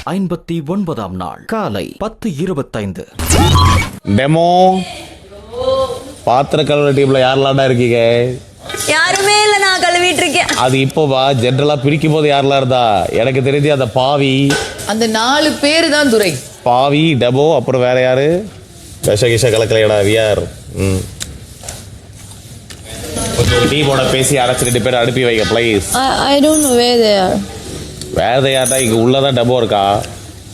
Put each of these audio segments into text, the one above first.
59ஆம் நாள் காலை 10:25. டெமோ பாத்திர கழுவுற டீம்ல யாரெல்லாம் இருக்கீங்க? யாருமே இல்ல, நான் கழுவிட்டு இருக்கேன். அது இப்போவா ஜென்ரலா பிரிக்கும் போது யாரெல்லாம் இருந்தா? எனக்கு தெரிஞ்சு அந்த பாவி, அந்த 4 பேரு தான் துரை. பாவி, டெமோ, அப்புறம் வேற யாரு? விஷ கலக்கலையடா வியார். கொஞ்சம் டீமோட பேசி அடைச்சு 2 பேர் அனுப்பி வைக்க please. I don't know where they are. வேற யார்டா இங்க உள்ளதான் டெமோ இருக்கா?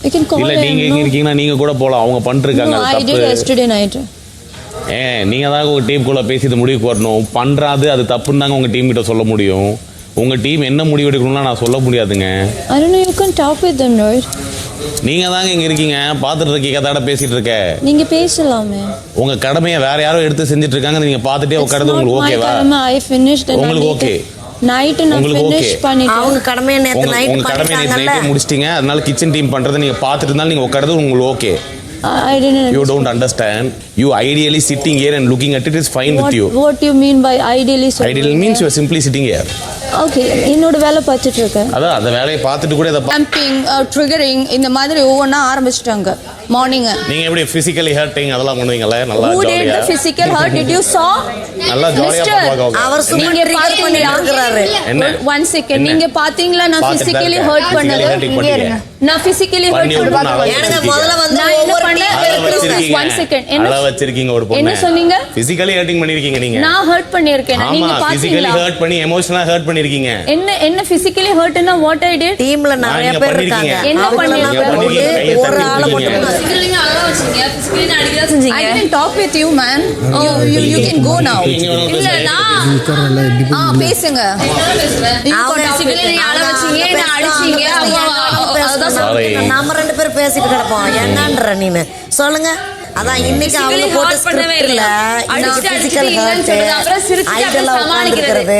You can call இல்ல them, நீங்க எங்க no? இருக்கீங்கன்னா நீங்க கூட போலாம். அவங்க பண்ணிருக்காங்க No, அது I did தப்பு. yesterday night. நீங்க தான் உங்க டீமுக்குள்ள பேசி இது முடிவுக்கு வரணும். பண்றாது அது தப்புன்னு தாங்க உங்க டீம் கிட்ட சொல்ல முடியும். உங்க டீம் என்ன முடிவு எடுக்கணும்னா நான் சொல்ல முடியாதுங்க. I don't know, you can talk with them, right? நீங்க தாங்க இங்க இருக்கீங்க, பாத்துட்டு இருக்கீங்க, கதாட பேசிட்டு இருக்க. நீங்க பேசலாமே. உங்க கடமையை வேற யாரோ எடுத்து செஞ்சுட்டு இருக்காங்க, நீங்க பாத்துட்டே உட்கார்றது உங்களுக்கு ஓகேவா? I finished and உங்களுக்கு ஓகே? நைட் நான் finish பண்ணிட்டேன். அவங்க கடமையை நேத்து நைட் உங்க கடமையை பண்ணிட்டாங்கல்ல. நைட்டே முடிச்சிட்டீங்க. அதனால கிச்சன் டீம் பண்றதை நீங்க பாத்துட்டு இருந்தாலும் நீங்க உட்கார்றது உங்களுக்கு okay. I didn't You don't understand. You ideally sitting here and looking at it is fine with you. What do you mean by ideally? Ideal means you are simply sitting here. Okay, என்னோட வேலை பார்த்துட்டு இருக்கேன். அதான் அந்த வேலையை பார்த்துட்டு கூட இதை Camping, triggering இந்த மாதிரி ஒவ்வொன்றா ஆரம்பிச்சிட்டாங்க மார்னிங். நீங்க எப்படி physically hurting அதெல்லாம் பண்ணுவீங்கல்ல? நல்லா Who did ஜாலியா the physical hurt? Did you saw? நல்லா ஜாலியா பண்ணுவாங்க. அவர் சும்மா நீங்க ட்ரிகர் பண்ணி இருக்கிறாரு. என்ன? One second. என்ன? நீங்க பாத்தீங்களா நான் physically hurt பண்ணது? இங்க இருங்க. நான் physically hurt பண்ணது. எனக்கு முதல்ல வந்து நான் என்ன ஒவ்வொரு பண்ணேன்? One second. என்ன வச்சிருக்கீங்க ஒரு பொண்ணு? என்ன சொன்னீங்க? physically hurting பண்ணிருக்கீங்க நீங்க. நான் ஹர்ட் பண்ணிருக்கேன். நீங்க ஆமா, physically பாத்தீங்களா? hurt பண்ணி emotionally hurt பண்ணிருக்கீங்க. என்ன physically hurtனா what I did? டீம்ல நிறைய நீங்க பேர் இருக்காங்க. என்ன பண்ணிருக்கீங்க? ஒரு ஆளை மட்டும் I didn't talk with you, man. You can go now. இல்ல நான் பேசுங்க. நாம 2 பேரும் பேசிட்டு கிடப்போம். என்னன்ற நீனு சொல்லுங்க. அதான் இன்னைக்கு அவங்க போட்டு ஸ்கிரிப்ட்ல பிசிக்கல் ஹர்ட் ஐடலா உட்கார்ந்திருக்கிறது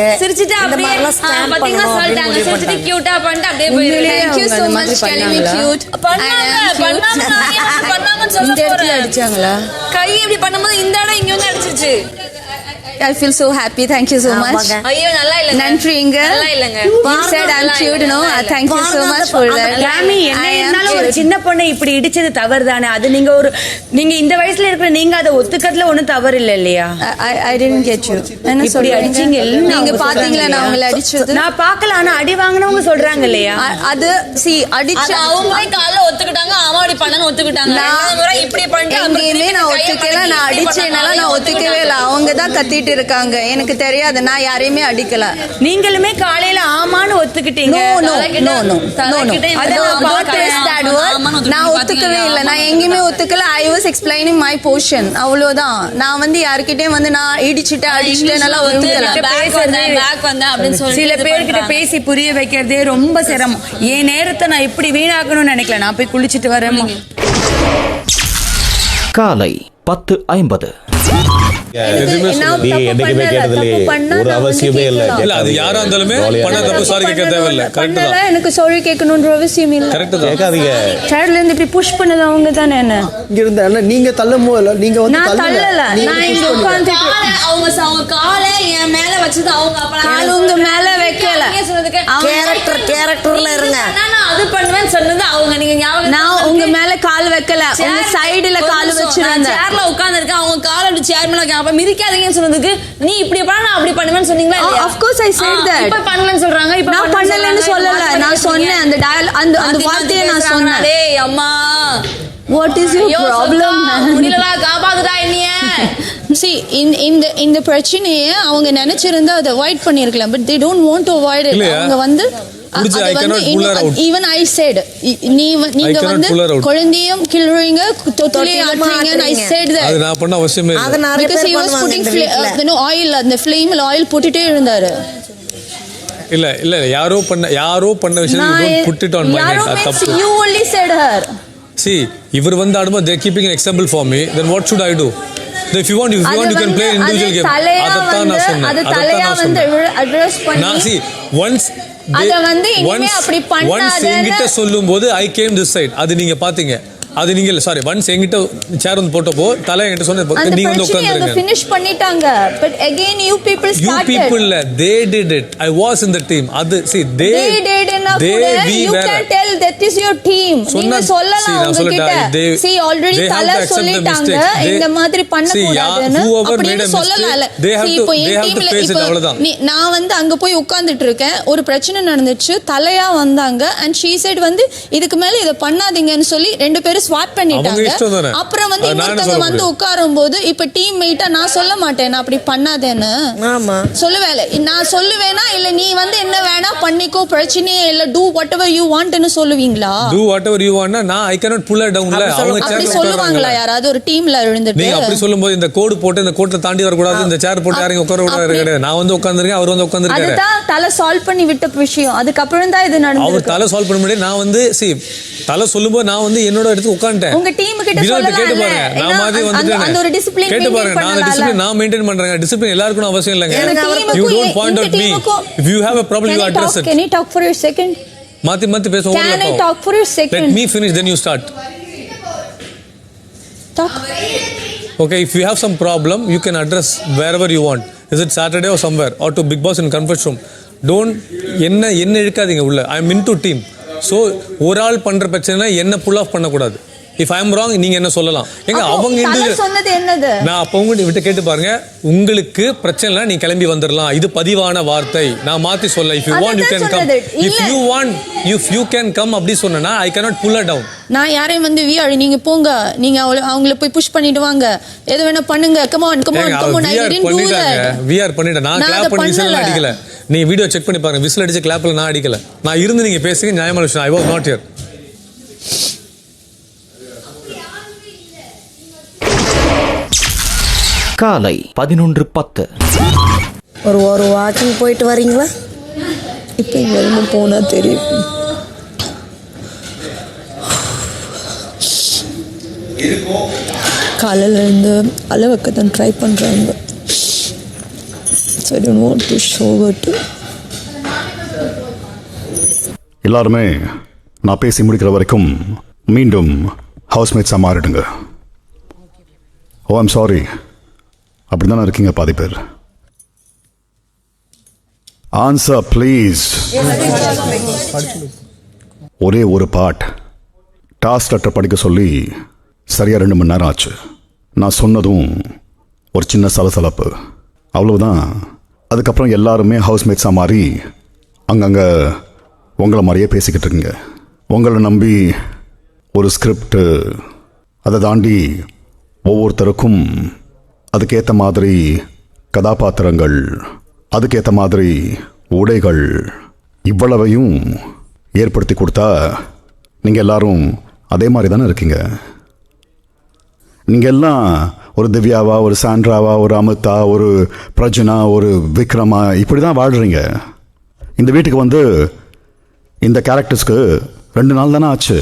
இந்த மாதிரிலாம் ஸ்டாண்ட் பண்ணணும் அப்படின்னு சொல்லிட்டு கியூட்டா பண்ணிட்டு அப்படியே போயிடுங்க. Thank you so much telling me cute. பண்ணாங்கன்னு சொல்ல போறேன். அடிச்சாங்களா? கை இப்படி பண்ணும்போது இந்த இடம் இங்க வந்து அடிச்சிருச்சு. I feel so happy. Thank you so much. ஐயோ நல்லா இல்லங்க. நன்றிங்க. நல்லா இல்லங்க. You said I'm cute, no? Thank you so much for that. Rami, என்ன இருந்தாலும் ஒரு சின்ன பொண்ணை இப்படி இடிச்சது தவறு தானே. அது நீங்க இந்த வயசுல இருக்கிற நீங்க அதை ஒத்துக்கிறதுல ஒண்ணும் தவறு இல்ல இல்லையா? I didn't get you. என்ன இப்படி அடிச்சீங்க? நீங்க பாத்தீங்களா நான் உங்களை அடிச்சது? நான் பார்க்கல, ஆனா அடி வாங்குனவங்க சொல்றாங்க இல்லையா? அது அடிச்ச அவங்களே காலைல ஒத்துக்கிட்டாங்க, ஆமாடி பண்ணனு ஒத்துக்கிட்டாங்க. இப்படி பண்ணிட்டு எங்கேயுமே நான் ஒத்துக்கல. நான் அடிச்சேனால நான் ஒத்துக்கவே இல்லை. அவங்க தான் கத்திட்டு இருக்காங்க. எனக்கு தெரியாது, நான் யாரையுமே அடிக்கல. நீங்களுமே காலையில ஆமான்னு ஒத்துக்கிட்டீங்க. நான் ஒத்துக்கவே இல்லை. நான் எங்கேயுமே ஒத்துக்கல. I was explaining my portion. அவ்வளவுதான். நான் வந்து யார்கிட்டயும் வந்து நான் இடிச்சுட்டு அடிச்சுட்டு நல்லா ஒத்துக்கல. சில பேர்கிட்ட பேசி புரிய வைக்கிறதே ரொம்ப சிரமம். என் நேரத்தை நான் இப்படி வீணாக்கணும்னு நினைக்கல. நான் போய் குளிச்சுட்டு வரேன். காலை 10:50. ஒரு அவசியமே இல்ல. அது யாரா இருந்தாலுமே பண்ண தப்பு சாரி கேட்க தேவையில்லை. கரெக்ட் தான். எனக்கு சாரி கேட்கணும்ன்ற அவசியம் இல்ல. கரெக்ட் தான். கேட்காதீங்க. சைடுல இருந்து இப்படி புஷ் பண்ணது அவங்க தானே. என்ன இங்க இருந்த நீங்க தள்ளமோ இல்ல, நீங்க வந்து நான் தள்ளல. நான் இங்க உட்கார்ந்து அவங்க காலை என் மேல வச்சது அவங்க. அப்ப கால் உங்க மேல வைக்கல. கேரக்டர்ல இருங்க. நான் அது பண்ணுவேன்னு சொன்னது அவங்க. நீங்க ஞாபகம்? நான் உங்க மேல கால் வைக்கல. உங்க சைடுல கால் வச்சிருந்தேன். சேர்ல உட்கார்ந்து இருக்கேன். அவங்க கால் அப்படி சேர் மேல வைக்க. அப்ப மிதிக்காதீங்கன்னு சொன்னதுக்கு நீ இப்படி பண்ணா நான் அப்படி பண்ணுவேன்னு சொன்னீங்களா? Of course I said that. இப்ப பண்ணலன்னு சொல்றாங்க. இப்ப நான் பண்ணலன்னு சொல்லல. நான் சொன்னேன் அந்த வார்த்தையை நான் சொன்னேன். டேய் அம்மா, What is your problem? முடியலடா, காப்பாத்துடா என்னைய. See, இந்த பிரச்சனையை அவங்க நினைச்சிருந்தா அதை அவாய்ட் பண்ணிருக்கலாம். But they don't want to avoid it. அவங்க வந்து even I said நீங்க வந்து குழந்தையும் கிள்றீங்க, தொட்டிலே ஆட்றீங்க. I said that. அது நான் பண்ண அவசியமே இல்ல. Because he was putting oil, அந்த flame oil போட்டுட்டே இருந்தாரு. இல்ல யாரோ பண்ண விஷயம் you don't put it on my head. அது தப்பு. You only said her. See, இவர் வந்து ஆடுமா, they keeping an example for me, then what should I do? If you want you can play individual game. அதத்தான் நான் சொன்னேன். அது தலையா வந்து address பண்ணி நான் see once அத வந்து இனிமே அப்படி பண்ணாத என்கிட்ட சொல்லும்போது I came this side. அது நீங்க பாத்தீங்க. அது நீங்க இல்ல சாரி ஒன்ஸ் என்கிட்ட சேர் வந்து போட்டப்போ தலை என்கிட்ட சொன்னது அந்த நீங்க வந்து பிரச்சனையை உட்கார்ந்துருங்க. finish பண்ணிட்டாங்க. But again you people You started. people they did it. I was in the team. அது see They did enough கூட. You can tell that is your team. நீங்க சொல்லலாம் அவங்க கிட்ட. See already தலை சொல்லிட்டாங்க இந்த மாதிரி பண்ண கூடாதுன்னு. அப்படி சொல்லலாம். See இப்போ என் டீம்ல இப்போ நான் வந்து அங்க போய் உட்கார்ந்துட்டு இருக்கேன். ஒரு பிரச்சனை நடந்துச்சு. தலையா வந்தாங்க and she said வந்து இதுக்கு மேல இத பண்ணாதீங்கன்னு சொல்லி ரெண்டு பேரும் ஸ்வாப் பண்ணிட்டாங்க. அப்புறம் வந்து இன்னொருத்தங்க வந்து உட்காரும்போது இப்ப டீம் மேட்டா நான் சொல்ல மாட்டேன் நான் அப்படி பண்ணாதேன்னு. ஆமா சொல்லுவேல நான் சொல்லுவேனா இல்ல நீ வந்து என்ன வேணா பண்ணிக்கோ பிரச்சனையே இல்ல do whatever you want ன்னு சொல்லுவீங்களா? do whatever you want னா I cannot pull her down ல அவங்க சேர் அப்படி சொல்லுவாங்களா யாராவது ஒரு டீம்ல இருந்துட்டு? நீங்க அப்படி சொல்லும்போது இந்த கோடு போட்டு இந்த கோட்டை தாண்டி வர கூடாது இந்த சேர் போட்டு யாரையும் உட்கார கூடாது கிடையாது. நான் வந்து உட்கார்ந்திருக்கேன் அவர் வந்து உட்கார்ந்திருக்காரு. அதுதான் தலை சால்வ் பண்ணி விட்ட விஷயம். அதுக்கு அப்புறம் தான் இது நடந்துச்சு. அவர் தலை சால்வ் பண்ண முடியாது. நான் வந்து see தலை சொல்லும்போது நான் வந்து என்னோட இடத்துக்கு உட்கார்ந்தேன். உங்க டீம் கிட்ட சொல்லலாம். கேட்டு பாருங்க. நான் மாதிரி வந்துட்டேன். அந்த ஒரு டிசிப்ளின் கேட்டு பாருங்க. நான் டிசிப்ளின் நான் மெயின்टेन பண்றேன். டிசிப்ளின் எல்லாருக்கும் அவசியம் இல்லங்க. You don't point out me. If you have a problem you address it. Can you talk for your second? மாத்தி பேச ஓடல. Can I talk for your second? Let me finish then you start. Talk. Okay, if you have some problem you can address wherever you want. Is it Saturday or somewhere or to Big Boss in conference room. Don't என்ன இழுக்காதீங்க உள்ள. I am into team. So ஒரு ஆள் பண்ற பிரச்சனை என்ன புல் of பண்ண கூடாது. If I am wrong நீங்க என்ன சொல்லலாம். எங்க அவங்க சொன்னது என்னது? நான் அப்ப உங்க விட்டு கேட்டு பாருங்க. உங்களுக்கு பிரச்சனை இல்ல நீ கிளம்பி வந்துறலாம். இது பதிவான வார்த்தை. நான் மாத்தி சொல்ல if you want you can come. If you can come அப்படி சொன்னனா I cannot pull her down. நான் யாரையும் வந்து நீங்க போங்க. நீங்க அவங்கள போய் புஷ் பண்ணிட்டு வாங்க. எது வேணா பண்ணுங்க. come on I didn't do that. we are பண்ணிட்ட. நான் கிளாப் பண்ணி விசில் அடிக்கல. நீ வீடியோ செக் பண்ணி பாருங்க. விசில் அடிச்ச கிளாப்ல நான் அடிக்கல. நான் இருந்து நீங்க பேசுங்க நியாயமான விஷயம். I was not here. காலை 11:10. ஒரு வாக்கிங் போயிட்டு வரீங்களா? இப்போ இங்க போனா தெரியும். காலையில இருந்து அளவுக்கு தான் ட்ரை பண்றாங்க. So I don't want to show it. எல்லாருமே நான் பேசி முடிக்கிற வரைக்கும் மீண்டும் ஹவுஸ்மேட்ஸாக மாறிடுங்க. ஓ ஐம் சாரி. அப்படி தானே இருக்கீங்க பாதி பேர். Answer please. ஒரே ஒரு பாட் டாஸ்க் லெட்டர் படிக்க சொல்லி சரியாக 2 மணி நேரம் ஆச்சு. நான் சொன்னதும் ஒரு சின்ன சலசலப்பு அவ்வளவுதான். அதுக்கப்புறம் எல்லாருமே ஹவுஸ்மேட்ஸாக மாறி அங்கங்கே உங்களை மாதிரியே பேசிக்கிட்டு இருக்கீங்க. உங்களை நம்பி ஒரு ஸ்கிரிப்டு, அதை தாண்டி ஒவ்வொருத்தருக்கும் அதுக்கேற்ற மாதிரி கதாபாத்திரங்கள், அதுக்கேற்ற மாதிரி உடைகள், இவ்வளவையும் ஏற்படுத்தி கொடுத்தா நீங்கள் எல்லாரும் அதே மாதிரி தானே இருக்கீங்க. நீங்கள் எல்லாம் ஒரு திவ்யாவா, ஒரு சாண்ட்ராவா, ஒரு அமிதா, ஒரு பிரஜனா, ஒரு விக்ரமா, இப்படி தான் வாழ்கிறீங்க. இந்த வீட்டுக்கு வந்து இந்த கேரக்டர்ஸ்க்கு 2 நாள் தானே ஆச்சு.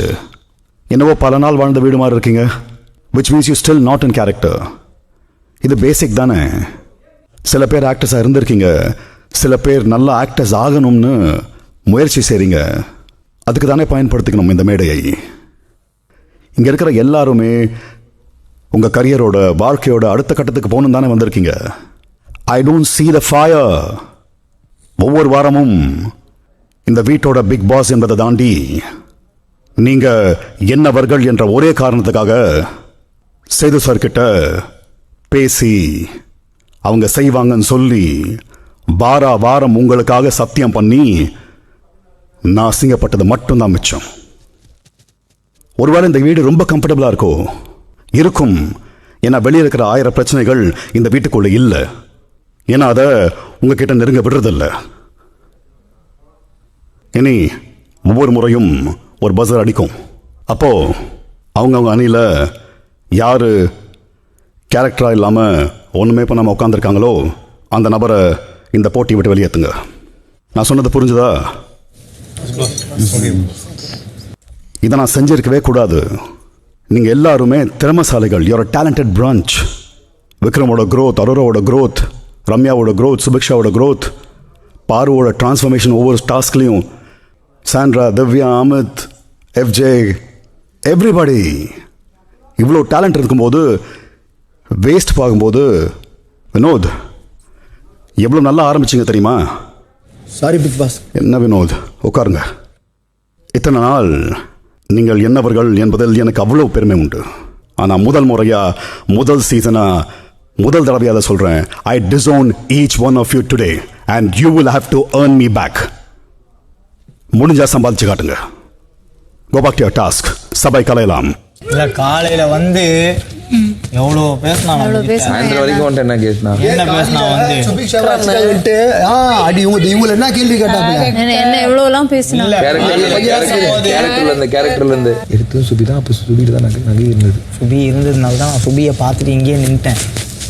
என்னவோ பல நாள் வாழ்ந்த வீடு மாதிரி இருக்கீங்க. which means you still not in character. இது பேசிக் தானே. சில பேர் ஆக்டர்ஸாக இருந்திருக்கீங்க, சில பேர் நல்ல ஆக்டர்ஸ் ஆகணும்னு முயற்சி செய்கிறீங்க. அதுக்கு தானே பயன்படுத்திக்கணும் இந்த மேடையை. இங்கே இருக்கிற எல்லாருமே உங்கள் கரியரோட, வாழ்க்கையோட அடுத்த கட்டத்துக்கு போகணும் தானே வந்திருக்கீங்க. I don't see the fire. ஒவ்வொரு வாரமும் இந்த வீட்டோட பிக் பாஸ் என்பதை தாண்டி நீங்கள் என்னவர்கள் என்ற ஒரே காரணத்துக்காக சேது சார்கிட்ட பேசி அவங்க செய்வாங்கன்னு சொல்லி வாரம் உங்களுக்காக சத்தியம் பண்ணி நான் அசிங்கப்பட்டது மட்டும்தான் மிச்சம். ஒருவேளை இந்த வீடு ரொம்ப கம்ஃபர்டபுளாக இருக்கும். ஏன்னா வெளியே இருக்கிற 1000 பிரச்சனைகள் இந்த வீட்டுக்குள்ளே இல்லை. ஏன்னா அதை உங்ககிட்ட நெருங்க விடுறதில்லை. இனி ஒவ்வொரு முறையும் ஒரு பஸர் அடிக்கும். அப்போது அவங்க அணியில் யார் கேரக்டராக இல்லாமல் ஒன்றுமே பண்ணாமல் உட்காந்துருக்காங்களோ அந்த நபரை இந்த போட்டி விட்டு வெளியேற்றுங்க. நான் சொன்னது புரிஞ்சுதா? இதை நான் செஞ்சிருக்கவே கூடாது. நீங்கள் எல்லாருமே திறமசாலிகள். You are talented bunch. விக்ரமோட க்ரோத், அரோராவோட க்ரோத், ரம்யாவோட க்ரோத், சுபிக்ஷாவோட க்ரோத், பாருவோட டிரான்ஸ்ஃபர்மேஷன் ஒவ்வொரு டாஸ்க்லையும், Sandra, Divya, Amit, FJ, everybody இவ்வளோ டேலண்ட் இருக்கும்போது வேஸ்ட் பார்க்கும்போது வினோத் எவ்வளோ நல்லா ஆரம்பிச்சிங்க தெரியுமா? Sorry big boss. என்ன வினோத், உட்காருங்க. இத்தனை நாள் நீங்கள் என்னவர்கள் என்பதில் எனக்கு அவ்வளோ பெருமை உண்டு. ஆனால் முதல் சீசனாக முதல் தடவையாக அதை சொல்கிறேன். I disown each one of you today and you will have to earn me back. முடிஞ்சா சம்பாதிச்சு காட்டுங்க. Go back to your task. சபை கலையலாம். இல்ல காலையில வந்து எவ்வளோ பேசினா வரைக்கும் என்ன கேஸ்னா என்ன பேசினா வந்து அடி இவங்க என்ன கேள்வி கேட்டாங்க? என்ன எவ்வளோலாம் பேசினா கேரக்டர்ல இருந்து எடுத்து சுபி தான். அப்போ சுபி தான் நகை இருந்தது. சுபி இருந்ததுனால தான் நான் சுபியை பார்த்துட்டு இங்கேயே நின்ட்டேன்.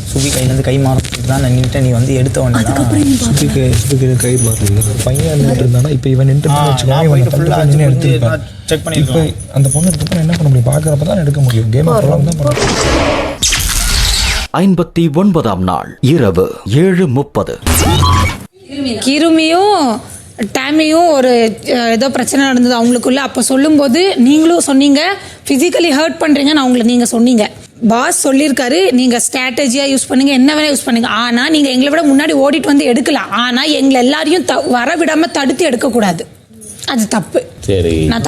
சுபி கையிலேருந்து கை மாறிட்டு தான் நான் நின்ட்டேன். நீ வந்து எடுத்த உடனே சுபிக்கு கை மாறுது. பையன் நின்றுட்டு இருந்தானா இப்போ இவன் நின்று எடுத்துருப்பேன். செக் பண்ணி இப்போ அந்த பொண்ணு எடுத்து என்ன பண்ண முடியும்? பார்க்குறப்ப தான் எடுக்க முடியும். கேம் தான் பண்ண 59ஆம் நாள் இரவு 7:30. கிருமியும் டேமியும் ஒரு ஏதோ பிரச்சனை நடந்தது அவங்களுக்குள்ள. அப்போ சொல்லும்போது நீங்களும் சொன்னீங்க ஃபிசிக்கலி ஹர்ட் பண்ணுறீங்கன்னு அவங்கள நீங்கள் சொன்னீங்க. பாஸ் சொல்லியிருக்காரு நீங்கள் ஸ்ட்ராட்டஜியாக யூஸ் பண்ணுங்க, என்ன வேணால் யூஸ் பண்ணுங்க. ஆனால் நீங்கள் எங்களை விட முன்னாடி ஓடிட்டு வந்து எடுக்கலாம். ஆனால் எங்களை எல்லாரையும் வர விடாமல் தடுத்து எடுக்கக்கூடாது. அது தப்பு. சரி, நான்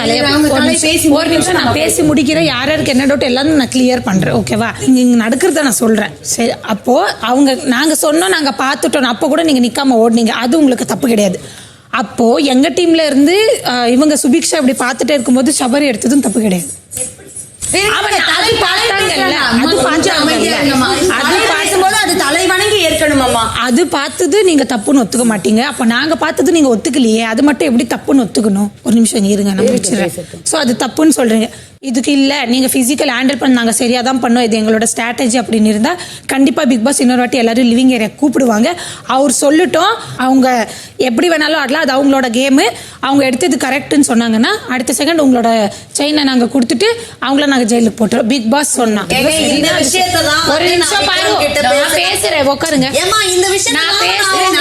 ஒரு நிமிஷம் நான் பேசி முடிக்கிறேன். யாருக்கு என்ன டவுட் எல்லாரும் நான் கிளியர் பண்றேன். ஓகேவா? இங்க நடக்கிறத நான் சொல்றேன். சரி, அப்போ நாங்க சொன்னோம், நாங்க பார்த்துட்டோம். அப்போ கூட நீங்க நிக்காம ஓடுனீங்க. அது உங்களுக்கு தப்பு கிடையாது. அப்போ எங்க டீம்ல இருந்து இவங்க சுபிக்ஷா இப்படி பார்த்துட்டே இருக்கும்போது சபரி எடுத்ததும் தப்பு கிடையாது. அது பார்த்தது நீங்க தப்புன்னு ஒத்துக்க மாட்டீங்க. அப்ப நாங்க பார்த்தது நீங்க ஒத்துக்கலையே, அது மட்டும் எப்படி தப்புன்னு ஒத்துக்கணும்? ஒரு நிமிஷம் இருங்க, நான் முடிச்சிடுறேன். ஸோ அது தப்புன்னு சொல்றீங்க. இதுக்கு இல்லை நீங்கள் ஃபிசிக்கல் ஹேண்டில் பண்ண நாங்கள் சரியாக தான் பண்ணோம், இது எங்களோட ஸ்ட்ராட்டஜி அப்படின்னு இருந்தால் கண்டிப்பாக பிக் பாஸ் இன்னொரு வாட்டி எல்லாரும் லிவிங் ஏரியா கூப்பிடுவாங்க. அவர் சொல்லட்டும், அவங்க எப்படி வேணாலும் ஆடலாம், அது அவங்களோட கேமு. அவங்க எடுத்தது கரெக்டுன்னு சொன்னாங்கன்னா அடுத்த செகண்ட் உங்களோட செயினை நாங்கள் கொடுத்துட்டு அவங்கள நாங்கள் ஜெயிலுக்கு போட்டுறோம். பிக் பாஸ் சொன்னா ஒரு நிமிஷம் பாருங்க, நான் பேசுறேன், உட்காருங்க. நான் பேசுறேன்.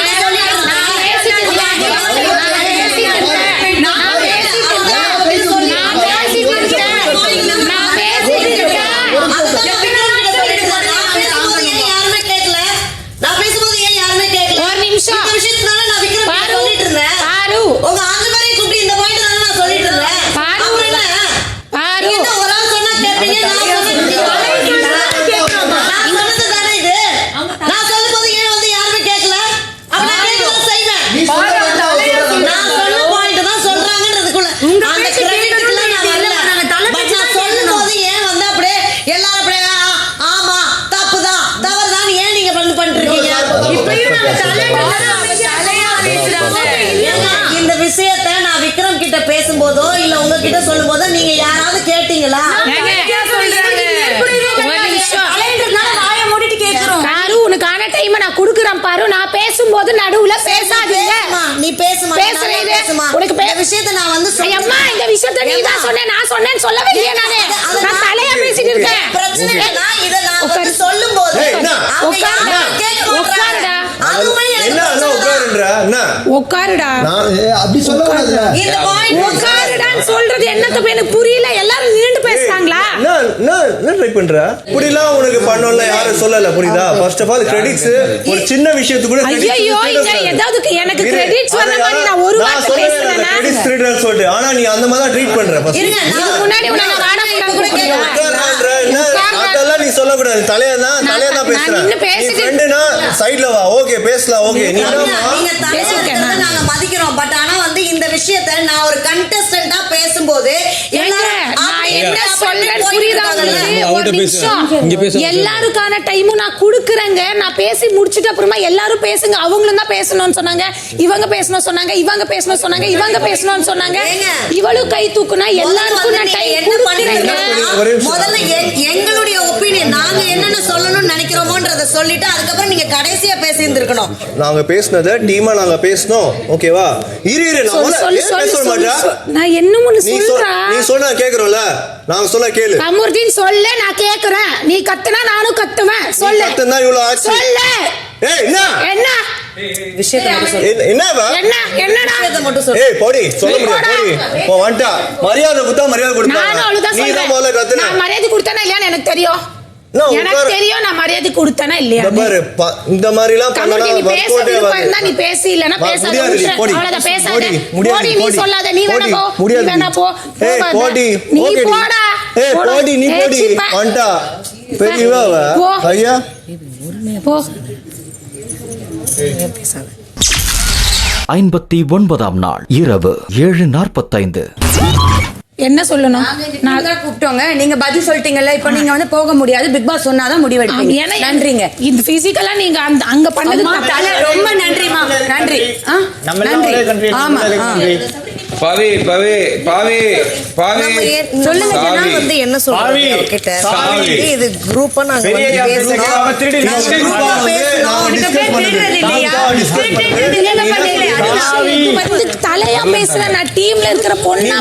இந்த விஷயத்தை நான் விக்ரம் கிட்ட பேசும்போதோ இல்ல உங்ககிட்ட சொல்லும் போதோ நீங்க யாராவது கேட்டீங்களா? உனக்கான டைம் நான் குடுக்குறேன் பாரு. நான் பேசும்போது நடுவுல பேசாதீங்க. நீ பேசுமா, உனக்கு விஷயத்தை நான் வந்து அம்மா, இந்த விஷயத்தை நீ தான் சொன்ன, நான் சொன்னேன்னு சொல்லவே இல்லையே. நான் தலையா பேசிட்டு இருக்கேன். பிரச்சனை இல்ல, இத நான் வந்து சொல்லும்போது உட்காருடா அப்படி சொல்லக்கூடாது. உட்காருடான்னு சொல்றது என்னத்த எனக்கு புரியல. எல்லாரும் நின்று பேசுறாங்களா? என்ன ட்ரை பண்ற? புரியல உனக்கு பண்ணல, யாரும் சொல்லல. புரியுதா? ஃபர்ஸ்ட் ஆஃப் ஆல் கிரெடிட்ஸ் ஒரு சின்ன விஷயத்துக்கு கூட ஐயோ இங்க ஏதாவது எனக்கு கிரெடிட்ஸ் வர மாதிரி நான் ஒரு வார்த்தை பேசுறேன். கிரெடிட்ஸ் ட்ரீட்மென்ட் சொல்லிட்டு ஆனா நீ அந்த மாதிரி ட்ரீட் பண்ற. இதுக்கு முன்னாடி உன்னை வாட கூட அதெல்லாம் நீ சொல்ல கூடாது. தலையா தான் பேசுறேன். நீ ஃப்ரெண்ட்னா சைடுல வா, ஓகே பேசலாம், ஓகே. நீங்க தலைவர்ன்றத நாங்க மதிக்கிறோம். பட் ஆனா வந்து இந்த விஷயத்தை நான் ஒரு கண்டெஸ்டன்ட்டா பேசும்போது எல்லாருக்கான டைமும் நான் குடுக்குறேங்க. நான் பேசி முடிச்சிட்டு அப்புறமா எல்லாரும் பேசுங்க. அவங்களும் தான் பேசணும்னு சொன்னாங்க, இவங்க பேசணும் சொன்னாங்க, இவங்க பேசணும் சொன்னாங்க, இவங்க பேசணும்னு சொன்னாங்க. இவளும் கை தூக்குனா எல்லாருக்கும் நான் டைம் கொடுக்குறேன். முதல்ல எங்களுடைய ஒப்பீனியன், நாங்க என்னென்ன சொல்லணும்னு நினைக்கிறோமோன்றத சொல்லிட்டு அதுக்கப்புறம் நீங்க கடைசியா பேசி இருந்திருக்கணும். நாங்க பேசினத டீமா நாங்க பேசணும், ஓகேவா? நான் என்னமோ சொல்றேன். நீ சொன்னா கேக்குறோம்ல, நாங்க சொல்ல கேளு. கமருதீன் சொல்ல, நான் கேக்குறேன். நீ கத்துனா நானும் கத்துவேன். சொல்ல. கத்துனா இவ்ளோ ஆச்சு. சொல்ல. ஏய் என்ன விஷயத்தை மட்டும் சொல்லு. என்னடா விஷயத்தை மட்டும் சொல்லு. ஏய் போடி, சொல்ல முடியாது. போடி. போ வந்துட்டா. மரியாதை கொடுத்தா மரியாதை கொடுத்தா. நான் அவ்வளவுதான் சொல்றேன். நீ தான் முதல்ல கத்துன. நான் மரியாதை கொடுத்தேனா இல்லையா எனக்கு எனக்கு தெரியும் எனக்கு தெரியும் நான் மரியாதை கொடுத்தேனா இல்லையா இந்த மாதிரி எல்லாம் பண்ணனா நீ பேசி இல்லனா பேசாத அவ்வளவுதான் பேசாத போடி நீ சொல்லாத நீ வேணா போ நீ போடா நீ போடி வண்டா பெரியவா ஐயா போ 59ஆம் நாள் இரவு 7:45. என்ன சொல்லணும் நான் தான் கூப்பிட்டோங்க நீங்க பதில் சொல்லிட்டீங்கல்ல இப்போ நீங்க வந்து போக முடியாது பிக் பாஸ் சொன்னாதான் முடிவெடுப்பீங்க நன்றிங்க இந்த பிசிக்கலா நீங்க அங்க பண்ணது ரொம்ப நன்றிமா நன்றி நன்றி ஆமா பாவி பாவி பாவி பாவி சொல்லுங்க நான் வந்து என்ன சொல்றேன் கிட்ட இது குரூப்பா நாங்க வந்து பேசணும் தலையா பேசுற நான் டீம்ல இருக்கிற பொண்ணா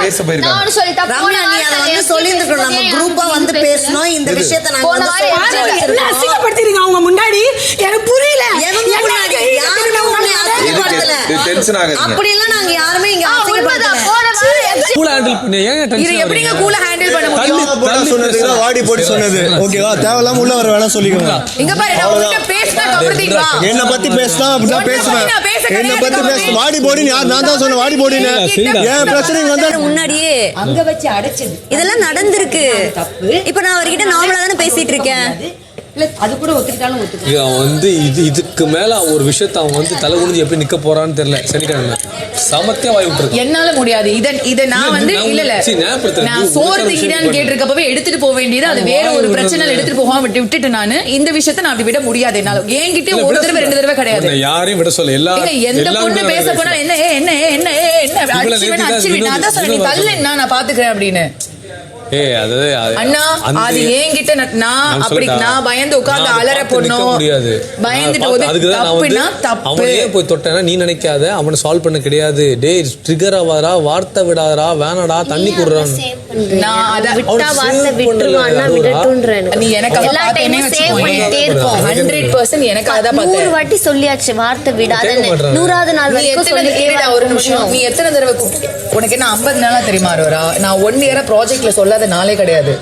பேச போயிருக்காங்க ரம்யா நீ அத வந்து சொல்லிருக்கணும் நம்ம குரூப்பா வந்து பேசணும் இந்த விஷயத்தை நாங்க வந்து என்ன அசிங்கப்படுத்துறீங்க அவங்க முன்னாடி எனக்கு புரியல டென்ஷன் ஆகுது அப்படி எல்லாம் நாங்க யாருமே இங்க அசிங்கப்படுத்தல கூலா ஹேண்டில் பண்ணி ஏங்க டென்ஷன் இது எப்படிங்க கூலா ஹேண்டில் பண்ண முடியும் போட சொன்னதுல வாடி போட்டு சொன்னது ஓகேவா தேவலாம் உள்ள வர வேணா சொல்லிக்கோங்க இங்க பாரு நான் உன்கிட்ட பேசினா கபர்தீங்களா என்ன பத்தி பேசினா அப்படினா பேசுவேன் என்ன பத்தி பேச வாடி போடி நான் தான் சொன்ன வாடி போடினே ஏன் பிரச்சனை வந்தா முன்னாடியே அங்க வச்சு அடைச்சது இதெல்லாம் நடந்துருக்கு இப்போ நான் அவர்கிட்ட நார்மலா தான பேசிட்டு இருக்கேன் அது கூட ஒத்துக்கிட்டாலும் ஒத்துக்க இவன் வந்து இதுக்கு மேல ஒரு விஷயத்தை அவன் வந்து தலை குனிஞ்சு எப்படி நிக்க போறான்னு தெரியல சனிக்கிழமை சமத்தியா வாய் விட்டுருக்கு என்னால முடியாது இத நான் வந்து இல்ல நான் சோறு திங்கிறான்னு கேட்டிருக்கப்பவே எடுத்துட்டு போக வேண்டியது அது வேற ஒரு பிரச்சனை எடுத்துட்டு போகாம விட்டுட்டு நானு இந்த விஷயத்தை நான் அப்படி விட முடியாது என்னால என்கிட்ட ஒரு தடவை 2 தடவை கிடையாது யாரையும் விட சொல்ல எல்லாரும் எந்த பொண்ணு பேச போனா என்ன என்ன என்ன என்ன அடிச்சு நான் தான் சொன்னேன் தள்ளு நான் பாத்துக்கிறேன் அப்படின்னு அண்ணா அது என்கிட்ட நான் அப்படி நான் பயந்து உட்கார்ந்து அலற போடணும் பயந்துட்டு தப்பு போய் தொட்டேன்னா நீ நினைக்காத அவனை சால்வ் பண்ண கிடையாது டேய் ட்ரிகர் ஆவாரா வார்த்தை விடாதரா வேணாடா தண்ணி குடுறான் நான் அத விட்டா வார்த்தை விட்டுருவான்னா விடட்டும்ன்றேன் நீ எனக்கு எல்லா டைமும் சேவ் பண்ணிட்டே இருக்கோம் 100% எனக்கு அத பார்த்தேன் 100 வாட்டி சொல்லியாச்சு வார்த்தை விடாதன்னு 100வது நாள் வரைக்கும் சொல்லிட்டே ஒரு நிமிஷம் நீ எத்தனை தடவை உனக்கு என்ன 50 நாளா தெரியுமா வரா நான் 1 இயரா ப்ராஜெக்ட்ல சொல்லாத நாளே கிடையாது